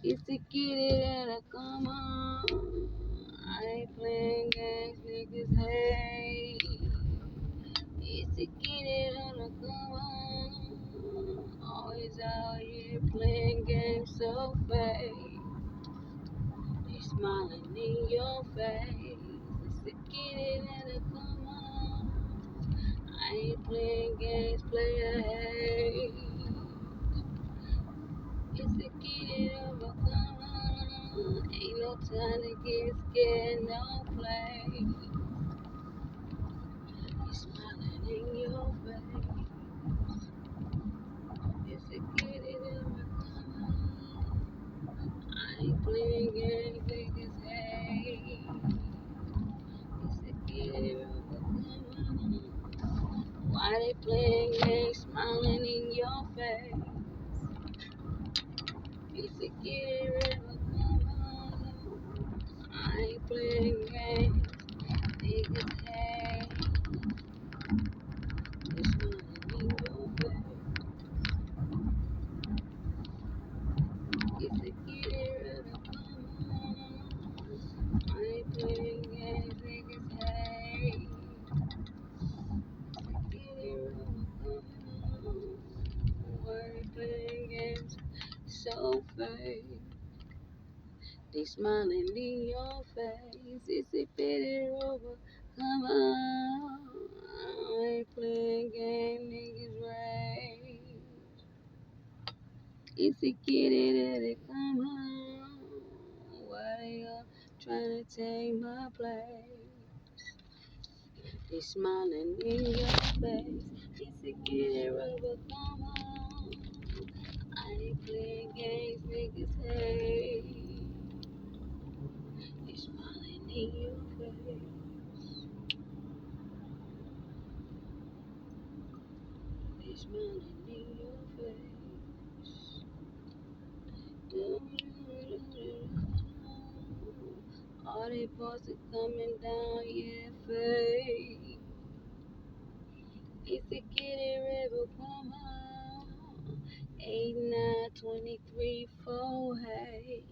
It's to get it and I come on. I ain't playing games, niggas, hey. It's to get it and I come on. Always out here playing games so fake. They smiling in your face. It's to get it and I come on. I ain't playing games, player, hey. It's to get it over, come on. Ain't no time to get scared, no play. You smiling in your face. It's to get it over, come on. I ain't playing games, niggas, hey. It's to get it over, come on. Why they playing games, smiling in your face? It's to get it over, come on. I ain't playing games. Niggas, hey, it's gonna be your bad. It's a kid, come on. I ain't playing games, niggas, hey. Kid, come on. Why they playing games so fake? They smiling in your face. It's a pity over, come on. I ain't playing games, niggas, right? It's a kitty that it come home. Why they all trying to take my place? They smiling in your face. It's a kitty rubber come home. I ain't playing games, niggas, hey. They smiling in your face. They smiling in your face. All they boys are coming down, yeah, fake. It's a kitty river, come on. 8, 9, 23, 4, hey.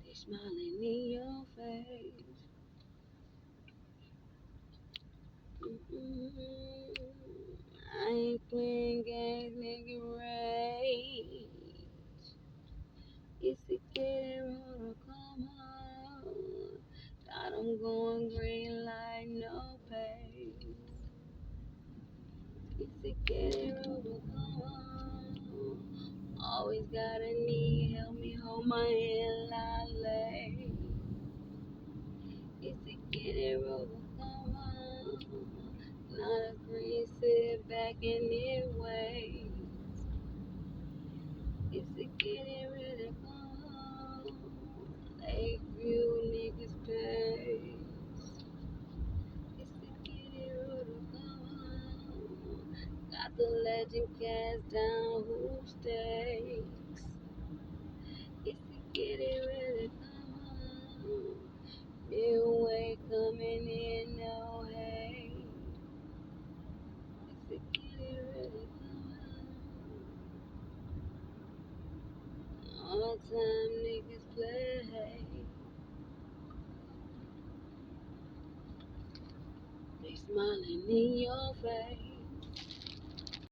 They smiling in your face. I ain't playing games, nigga, right? It's a kitty river, come on. Thought I'm going green like no pay. It's a kitty river, come on. Always got a need, help me hold my hand, lolly. It's a kitty river, come on. Not a green, sit back in it way. It's a kitty river, come on. Lakeview niggas pay. It's a kitty river, come on. Got the legend cast down, who stays? It's a kitty river, come on. Midway coming in, no hay. It's a kitty river, come on. All time niggas play. They smiling in your face.